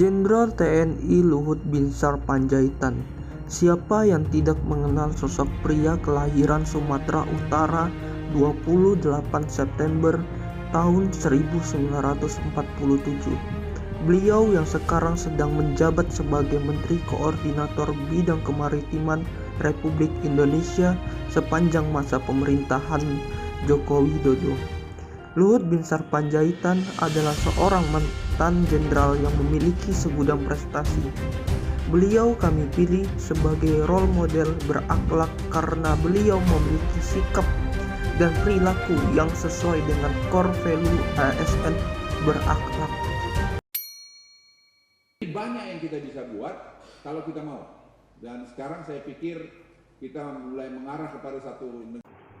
Jenderal TNI Luhut Binsar Panjaitan. Siapa yang tidak mengenal sosok pria kelahiran Sumatera Utara 28 September tahun 1947. Beliau yang sekarang sedang menjabat sebagai Menteri Koordinator Bidang Kemaritiman Republik Indonesia sepanjang masa pemerintahan Joko Widodo. Luhut Binsar Panjaitan adalah seorang mantan jenderal yang memiliki segudang prestasi. Beliau kami pilih sebagai role model berakhlak karena beliau memiliki sikap dan perilaku yang sesuai dengan core value ASN berakhlak. Banyak yang kita bisa buat kalau kita mau. Dan sekarang saya pikir kita mulai mengarah kepada satu.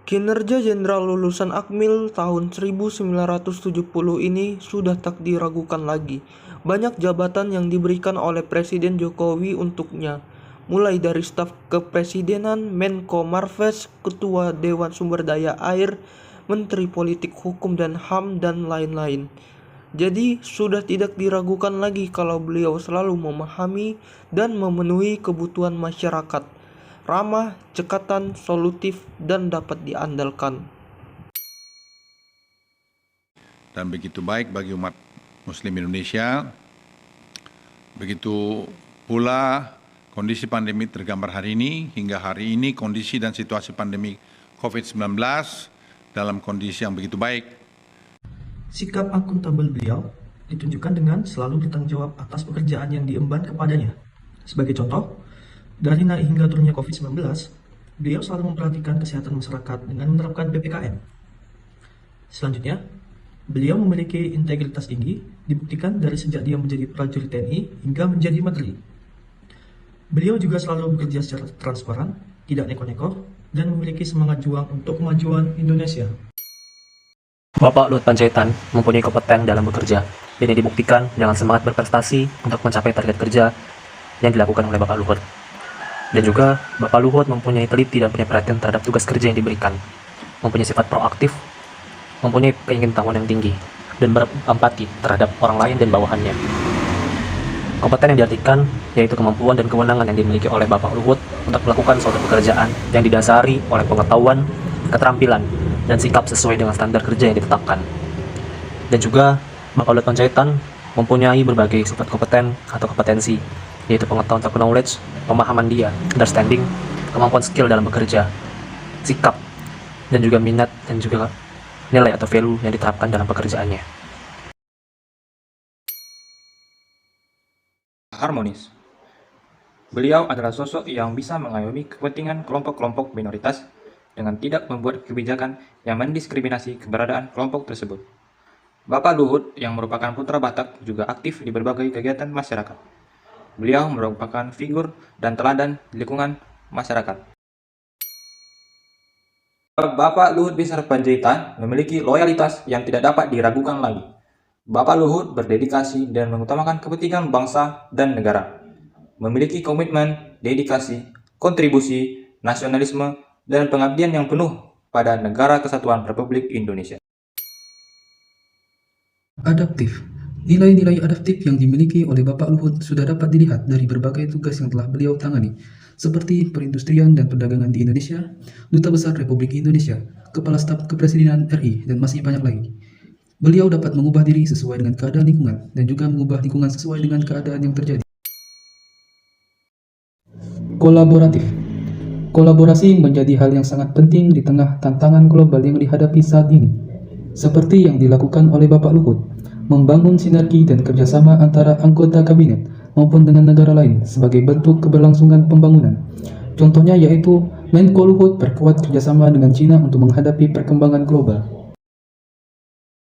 Kinerja jenderal lulusan Akmil tahun 1970 ini sudah tak diragukan lagi. Banyak jabatan yang diberikan oleh Presiden Jokowi untuknya, mulai dari staf kepresidenan, Menko Marves, Ketua Dewan Sumber Daya Air, Menteri Politik Hukum dan HAM, dan lain-lain. Jadi sudah tidak diragukan lagi kalau beliau selalu memahami dan memenuhi kebutuhan masyarakat, ramah, cekatan, solutif, dan dapat diandalkan. Dan begitu baik bagi umat Muslim Indonesia. Begitu pula kondisi pandemi tergambar hari ini, hingga hari ini kondisi dan situasi pandemi COVID-19 dalam kondisi yang begitu baik. Sikap akuntabel beliau ditunjukkan dengan selalu bertanggung jawab atas pekerjaan yang diemban kepadanya. Sebagai contoh, dari naik hingga turunnya COVID-19, beliau selalu memperhatikan kesehatan masyarakat dengan menerapkan PPKM. Selanjutnya, beliau memiliki integritas tinggi, dibuktikan dari sejak dia menjadi prajurit TNI hingga menjadi menteri. Beliau juga selalu bekerja secara transparan, tidak neko-neko, dan memiliki semangat juang untuk kemajuan Indonesia. Bapak Luhut Panjaitan mempunyai kompeten dalam bekerja. Ini dibuktikan dengan semangat berprestasi untuk mencapai target kerja yang dilakukan oleh Bapak Luhut. Dan juga Bapak Luhut mempunyai teliti dan punya perhatian terhadap tugas kerja yang diberikan, mempunyai sifat proaktif, mempunyai keingintahuan yang tinggi, dan berempati terhadap orang lain dan bawahannya. Kompeten yang diartikan yaitu kemampuan dan kewenangan yang dimiliki oleh Bapak Luhut untuk melakukan suatu pekerjaan yang didasari oleh pengetahuan, keterampilan, dan sikap sesuai dengan standar kerja yang ditetapkan. Dan juga Bapak Luhut Panjaitan mempunyai berbagai sifat kompeten atau kompetensi, yaitu pengetahuan atau knowledge, pemahaman dia, understanding, kemampuan skill dalam bekerja, sikap, dan juga minat dan juga nilai atau value yang diterapkan dalam pekerjaannya. Harmonis. Beliau adalah sosok yang bisa mengayomi kepentingan kelompok-kelompok minoritas dengan tidak membuat kebijakan yang mendiskriminasi keberadaan kelompok tersebut. Bapak Luhut yang merupakan putra Batak juga aktif di berbagai kegiatan masyarakat. Beliau merupakan figur dan teladan di lingkungan masyarakat. Bapak Luhut Binsar Panjaitan memiliki loyalitas yang tidak dapat diragukan lagi. Bapak Luhut berdedikasi dan mengutamakan kepentingan bangsa dan negara. Memiliki komitmen, dedikasi, kontribusi, nasionalisme, dan pengabdian yang penuh pada Negara Kesatuan Republik Indonesia. Adaptif. Nilai-nilai adaptif yang dimiliki oleh Bapak Luhut sudah dapat dilihat dari berbagai tugas yang telah beliau tangani, seperti perindustrian dan perdagangan di Indonesia, Duta Besar Republik Indonesia, Kepala Staf Kepresidenan RI, dan masih banyak lagi. Beliau dapat mengubah diri sesuai dengan keadaan lingkungan, dan juga mengubah lingkungan sesuai dengan keadaan yang terjadi. Kolaboratif. Kolaborasi menjadi hal yang sangat penting di tengah tantangan global yang dihadapi saat ini. Seperti yang dilakukan oleh Bapak Luhut, membangun sinergi dan kerjasama antara anggota kabinet maupun dengan negara lain sebagai bentuk keberlangsungan pembangunan. Contohnya yaitu Menko Luhut perkuat kerjasama dengan China untuk menghadapi perkembangan global.